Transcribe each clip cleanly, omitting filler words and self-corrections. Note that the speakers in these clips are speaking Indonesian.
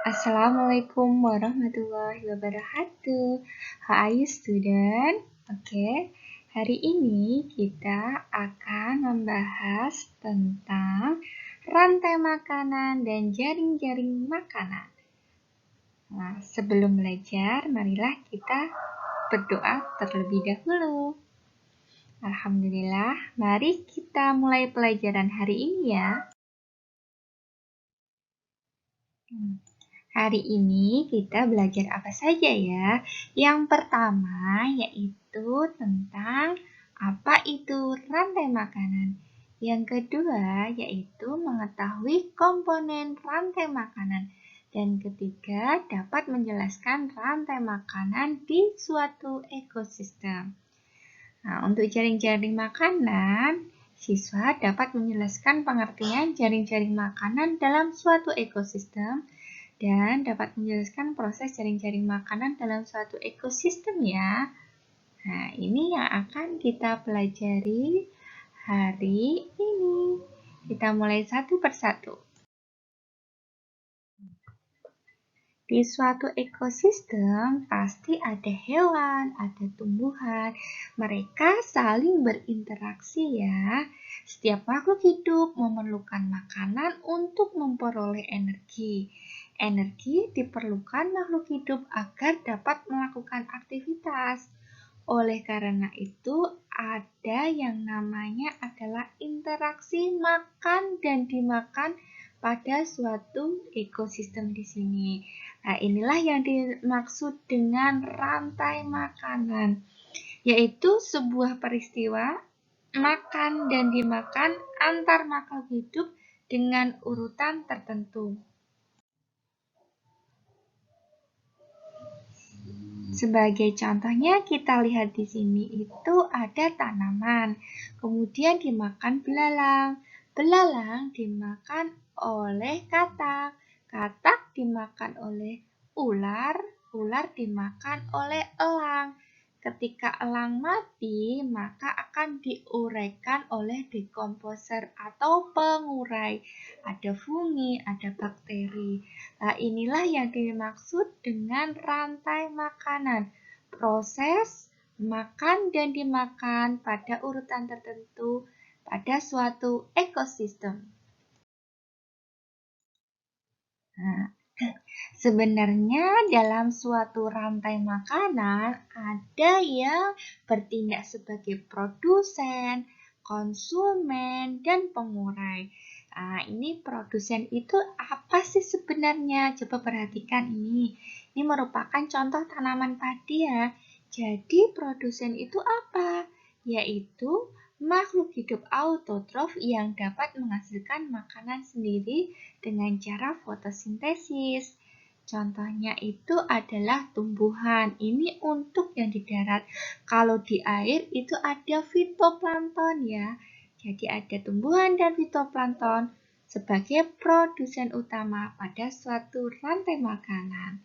Assalamualaikum warahmatullahi wabarakatuh. How are you, student? Oke, hari ini kita akan membahas tentang rantai makanan dan jaring-jaring makanan. Nah, sebelum belajar, marilah kita berdoa terlebih dahulu. Alhamdulillah, mari kita mulai pelajaran hari ini ya. Hari ini kita belajar apa saja ya? Yang pertama yaitu tentang apa itu rantai makanan. Yang kedua yaitu mengetahui komponen rantai makanan. Dan ketiga dapat menjelaskan rantai makanan di suatu ekosistem. Nah, untuk jaring-jaring makanan, siswa dapat menjelaskan pengertian jaring-jaring makanan dalam suatu ekosistem dan dapat menjelaskan proses jaring-jaring makanan dalam suatu ekosistem ya. Nah, ini yang akan kita pelajari hari ini. Kita mulai satu persatu. Di suatu ekosistem pasti ada hewan, ada tumbuhan. Mereka saling berinteraksi ya. Setiap makhluk hidup memerlukan makanan untuk memperoleh energi. Energi diperlukan makhluk hidup agar dapat melakukan aktivitas. Oleh karena itu, ada yang namanya adalah interaksi makan dan dimakan pada suatu ekosistem di sini. Nah, inilah yang dimaksud dengan rantai makanan, yaitu sebuah peristiwa makan dan dimakan antar makhluk hidup dengan urutan tertentu. Sebagai contohnya kita lihat di sini itu ada tanaman, kemudian dimakan belalang. Belalang dimakan oleh katak, katak dimakan oleh ular, ular dimakan oleh elang. Ketika elang mati, maka akan diuraikan oleh dekomposer atau pengurai. Ada fungi, ada bakteri. Nah, inilah yang dimaksud dengan rantai makanan. Proses makan dan dimakan pada urutan tertentu pada suatu ekosistem. Nah, sebenarnya dalam suatu rantai makanan ada yang bertindak sebagai produsen, konsumen, dan pengurai. Nah, ini produsen itu apa sih sebenarnya? Coba perhatikan ini. Ini merupakan contoh tanaman padi ya. Jadi produsen itu apa? Yaitu makhluk hidup autotrof yang dapat menghasilkan makanan sendiri dengan cara fotosintesis. Contohnya itu adalah tumbuhan. Ini untuk yang di darat. Kalau di air itu ada fitoplankton ya. Jadi ada tumbuhan dan fitoplankton sebagai produsen utama pada suatu rantai makanan.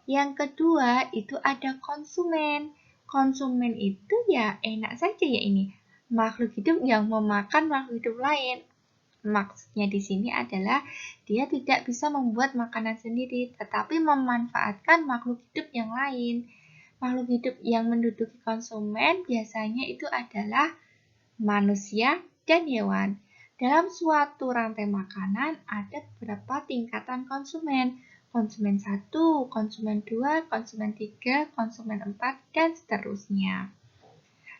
Yang kedua itu ada konsumen. Konsumen itu ya enak saja ya ini. Makhluk hidup yang memakan makhluk hidup lain. Maksudnya di sini adalah dia tidak bisa membuat makanan sendiri, tetapi memanfaatkan makhluk hidup yang lain. Makhluk hidup yang menduduki konsumen biasanya itu adalah manusia dan hewan. Dalam suatu rantai makanan ada beberapa tingkatan konsumen. Konsumen 1, konsumen 2, konsumen 3, konsumen 4, dan seterusnya.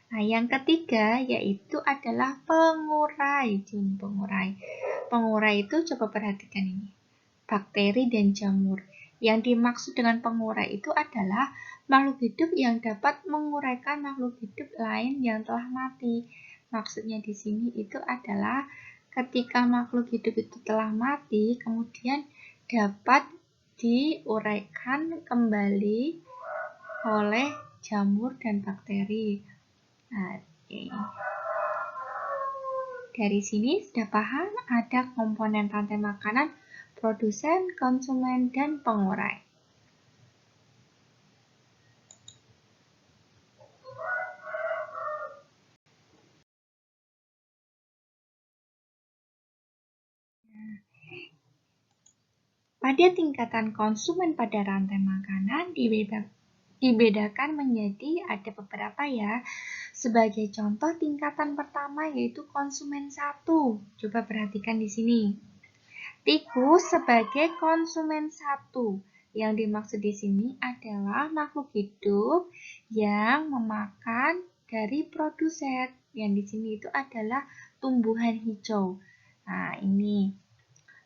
Nah, yang ketiga yaitu adalah pengurai. Pengurai. Pengurai itu coba perhatikan ini. Bakteri dan jamur. Yang dimaksud dengan pengurai itu adalah makhluk hidup yang dapat menguraikan makhluk hidup lain yang telah mati. Maksudnya di sini itu adalah ketika makhluk hidup itu telah mati, kemudian dapat diuraikan kembali oleh jamur dan bakteri. Nah, dari sini sudah paham ada komponen rantai makanan, produsen, konsumen, dan pengurai. Pada tingkatan konsumen pada rantai makanan dibedakan menjadi ada beberapa ya. Sebagai contoh tingkatan pertama yaitu konsumen 1. Coba perhatikan di sini. Tikus sebagai konsumen 1. Yang dimaksud di sini adalah makhluk hidup yang memakan dari produsen. Yang di sini itu adalah tumbuhan hijau. Nah, ini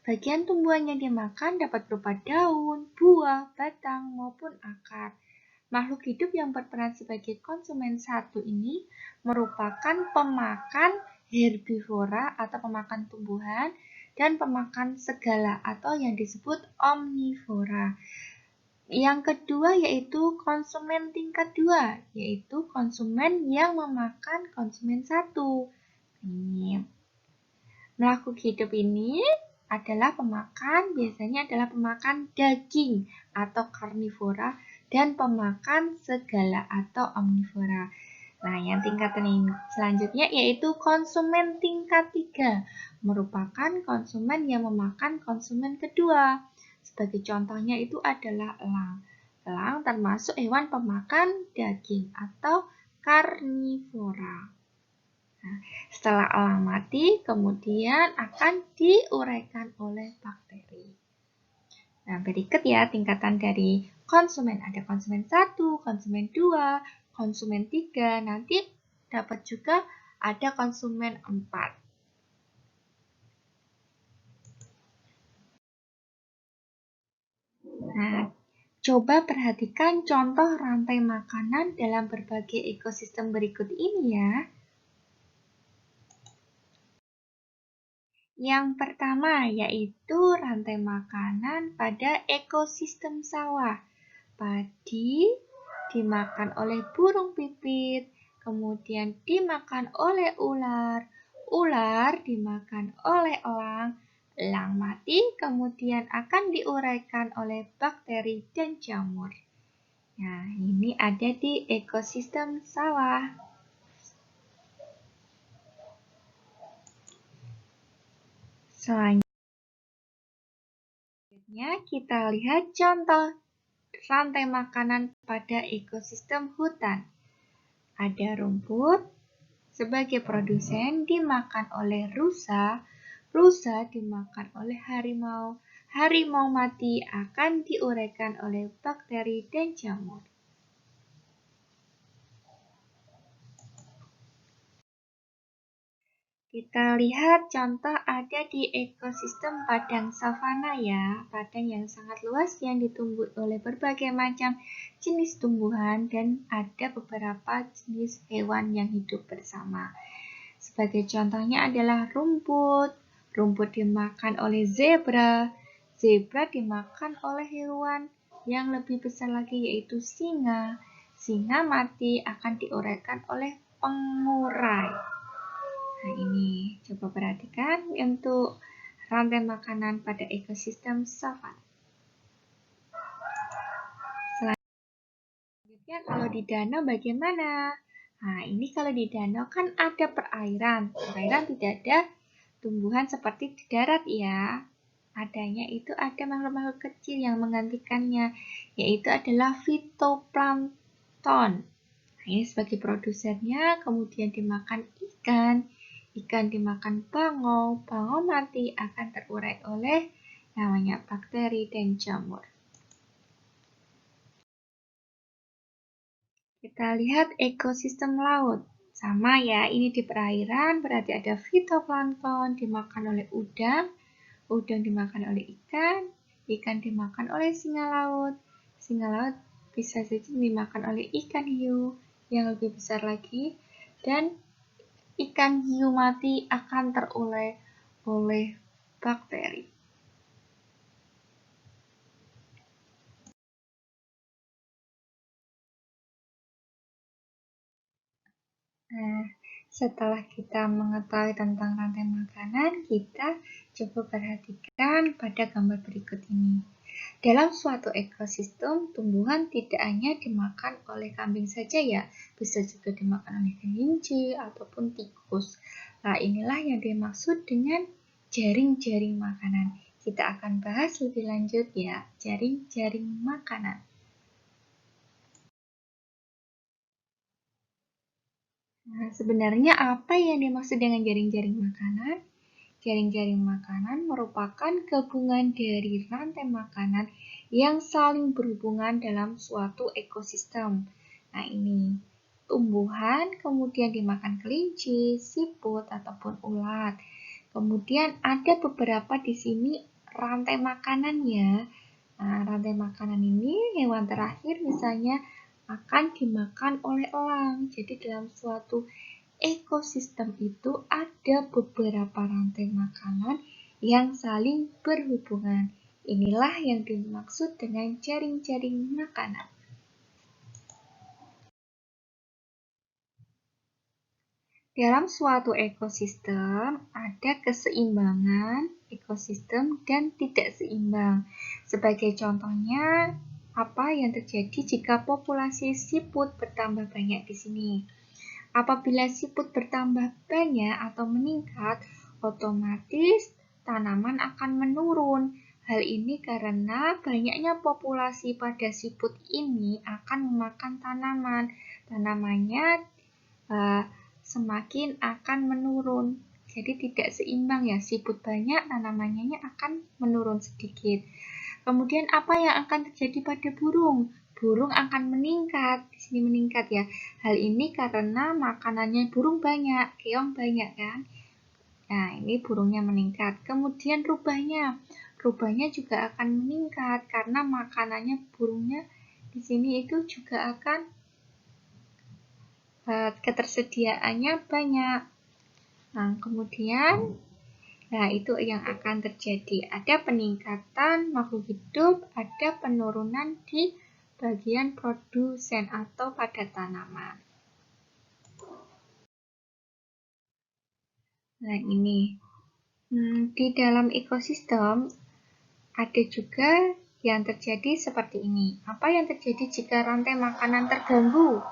bagian tumbuhan yang dimakan dapat berupa daun, buah, batang, maupun akar. Makhluk hidup yang berperan sebagai konsumen 1 ini merupakan pemakan herbivora atau pemakan tumbuhan dan pemakan segala atau yang disebut omnivora. Yang kedua yaitu konsumen tingkat 2, yaitu konsumen yang memakan konsumen 1. Ini makhluk hidup ini adalah pemakan, biasanya adalah pemakan daging atau karnivora dan pemakan segala atau omnivora. Nah, yang tingkatan ini selanjutnya yaitu konsumen tingkat 3, merupakan konsumen yang memakan konsumen kedua. Sebagai contohnya itu adalah elang. Elang termasuk hewan pemakan daging atau karnivora. Nah, setelah elang mati, kemudian akan diuraikan oleh bakteri. Nah, berikut ya tingkatan dari konsumen. Ada konsumen 1, konsumen 2, konsumen 3. Nanti dapat juga ada konsumen 4. Nah, coba perhatikan contoh rantai makanan dalam berbagai ekosistem berikut ini ya. Yang pertama yaitu rantai makanan pada ekosistem sawah. Padi dimakan oleh burung pipit, kemudian dimakan oleh ular, ular dimakan oleh elang, elang mati kemudian akan diuraikan oleh bakteri dan jamur. Nah, ini ada di ekosistem sawah. Selanjutnya kita lihat contoh rantai makanan pada ekosistem hutan. Ada rumput, sebagai produsen dimakan oleh rusa, rusa dimakan oleh harimau, harimau mati akan diuraikan oleh bakteri dan jamur. Kita lihat contoh ada di ekosistem padang savana ya, padang yang sangat luas yang ditumbuhi oleh berbagai macam jenis tumbuhan dan ada beberapa jenis hewan yang hidup bersama. Sebagai contohnya adalah rumput, rumput dimakan oleh zebra, zebra dimakan oleh hewan yang lebih besar lagi yaitu singa, singa mati akan diuraikan oleh pengurai. Nah, ini coba perhatikan untuk rantai makanan pada ekosistem savana. Selanjutnya kalau di danau bagaimana? Nah, ini kalau di danau kan ada perairan. Perairan tidak ada tumbuhan seperti di darat ya. Adanya itu ada makhluk-makhluk kecil yang menggantikannya, yaitu adalah fitoplankton. Nah, ini sebagai produsennya, kemudian dimakan ikan, ikan dimakan bangau, bangau mati akan terurai oleh namanya bakteri dan jamur. Kita lihat ekosistem laut. Sama ya, ini di perairan berarti ada fitoplankton dimakan oleh udang, udang dimakan oleh ikan, ikan dimakan oleh singa laut bisa saja dimakan oleh ikan hiu yang lebih besar lagi, dan ikan hiu mati akan terurai oleh bakteri. Nah, setelah kita mengetahui tentang rantai makanan, kita coba perhatikan pada gambar berikut ini. Dalam suatu ekosistem, tumbuhan tidak hanya dimakan oleh kambing saja ya, bisa juga dimakan oleh kelinci ataupun tikus. Nah, inilah yang dimaksud dengan jaring-jaring makanan. Kita akan bahas lebih lanjut ya, jaring-jaring makanan. Nah, sebenarnya apa yang dimaksud dengan jaring-jaring makanan? Jaring-jaring makanan merupakan gabungan dari rantai makanan yang saling berhubungan dalam suatu ekosistem. Nah, ini tumbuhan, kemudian dimakan kelinci, siput, ataupun ulat. Kemudian ada beberapa di sini rantai makanannya. Nah, rantai makanan ini hewan terakhir misalnya akan dimakan oleh elang. Jadi dalam suatu ekosistem itu ada beberapa rantai makanan yang saling berhubungan. Inilah yang dimaksud dengan jaring-jaring makanan. Dalam suatu ekosistem ada keseimbangan ekosistem dan tidak seimbang. Sebagai contohnya, apa yang terjadi jika populasi siput bertambah banyak di sini? Apabila siput bertambah banyak atau meningkat, otomatis tanaman akan menurun. Hal ini karena banyaknya populasi pada siput ini akan memakan tanaman. Tanamannya semakin akan menurun. Jadi tidak seimbang ya, siput banyak, tanamannya akan menurun sedikit. Kemudian apa yang akan terjadi pada burung? Burung akan meningkat, di sini meningkat ya. Hal ini karena makanannya burung banyak, keong banyak kan. Nah, ini burungnya meningkat. Kemudian rubahnya juga akan meningkat karena makanannya burungnya di sini itu juga akan ketersediaannya banyak. Nah, kemudian itu yang akan terjadi. Ada peningkatan makhluk hidup, ada penurunan di bagian produsen atau pada tanaman. Nah, ini di dalam ekosistem ada juga yang terjadi seperti ini. Apa yang terjadi jika rantai makanan terganggu?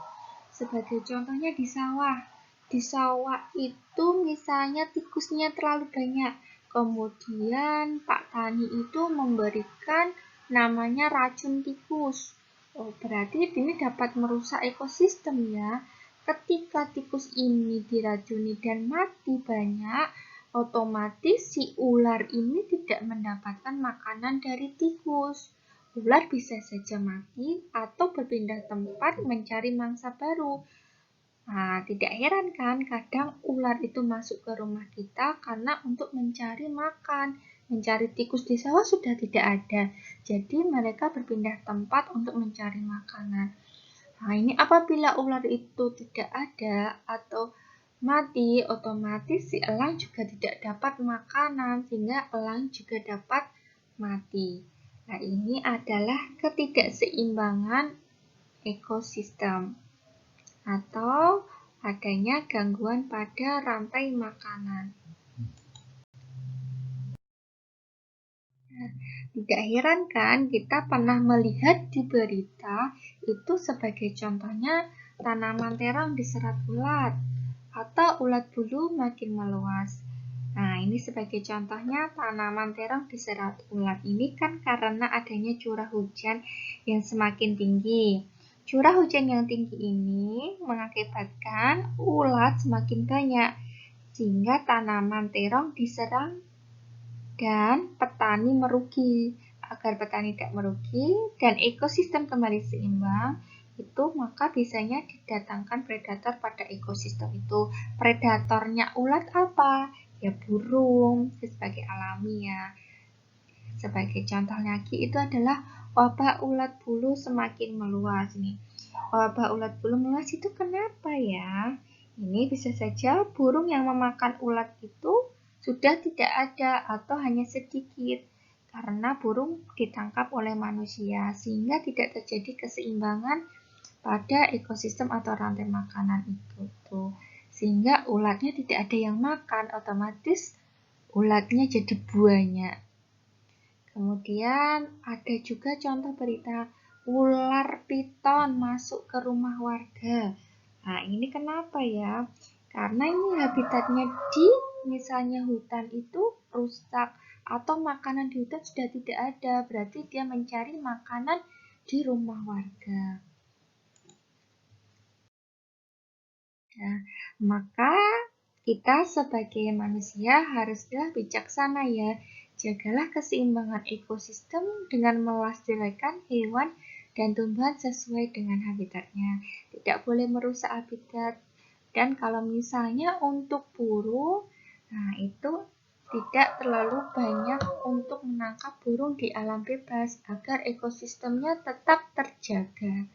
Sebagai contohnya di sawah. Di sawah itu misalnya tikusnya terlalu banyak. Kemudian Pak Tani itu memberikan namanya racun tikus. Oh, berarti ini dapat merusak ekosistem ya. Ketika tikus ini diracuni dan mati banyak, otomatis si ular ini tidak mendapatkan makanan dari tikus. Ular bisa saja mati atau berpindah tempat mencari mangsa baru. Nah, tidak heran kan kadang ular itu masuk ke rumah kita karena untuk mencari makan. Mencari tikus di sawah sudah tidak ada. Jadi mereka berpindah tempat untuk mencari makanan. Nah, ini apabila ular itu tidak ada atau mati, otomatis si elang juga tidak dapat makanan sehingga elang juga dapat mati. Nah, ini adalah ketidakseimbangan ekosistem atau adanya gangguan pada rantai makanan. Tidak heran kan kita pernah melihat di berita itu sebagai contohnya tanaman terong diserang ulat atau ulat bulu makin meluas. Nah, ini sebagai contohnya tanaman terong diserang ulat ini kan karena adanya curah hujan yang semakin tinggi. Curah hujan yang tinggi ini mengakibatkan ulat semakin banyak sehingga tanaman terong diserang dan petani merugi. Agar petani tidak merugi dan ekosistem kembali seimbang, itu maka biasanya didatangkan predator pada ekosistem itu. Predatornya ulat apa? Ya burung, sebagai alami ya. Sebagai contoh lagi itu adalah wabah ulat bulu semakin meluas nih. Wabah ulat bulu meluas itu kenapa ya? Ini bisa saja burung yang memakan ulat itu sudah tidak ada atau hanya sedikit karena burung ditangkap oleh manusia sehingga tidak terjadi keseimbangan pada ekosistem atau rantai makanan itu tuh. Sehingga ulatnya tidak ada yang makan, otomatis ulatnya jadi banyak. Kemudian ada juga contoh berita ular piton masuk ke rumah warga. Nah, ini kenapa ya? Karena ini habitatnya di misalnya hutan itu rusak atau makanan di hutan sudah tidak ada, berarti dia mencari makanan di rumah warga. Nah, maka kita sebagai manusia haruslah bijaksana ya. Jagalah keseimbangan ekosistem dengan melestarikan hewan dan tumbuhan sesuai dengan habitatnya. Tidak boleh merusak habitat. Dan kalau misalnya untuk burung, nah itu tidak terlalu banyak untuk menangkap burung di alam bebas agar ekosistemnya tetap terjaga.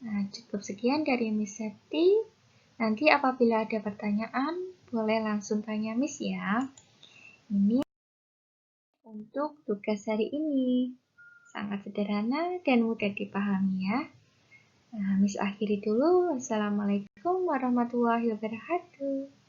Nah, cukup sekian dari Miss Septi. Nanti apabila ada pertanyaan, boleh langsung tanya Miss ya. Ini untuk tugas hari ini. Sangat sederhana dan mudah dipahami ya. Nah, Miss akhiri dulu. Wassalamualaikum warahmatullahi wabarakatuh.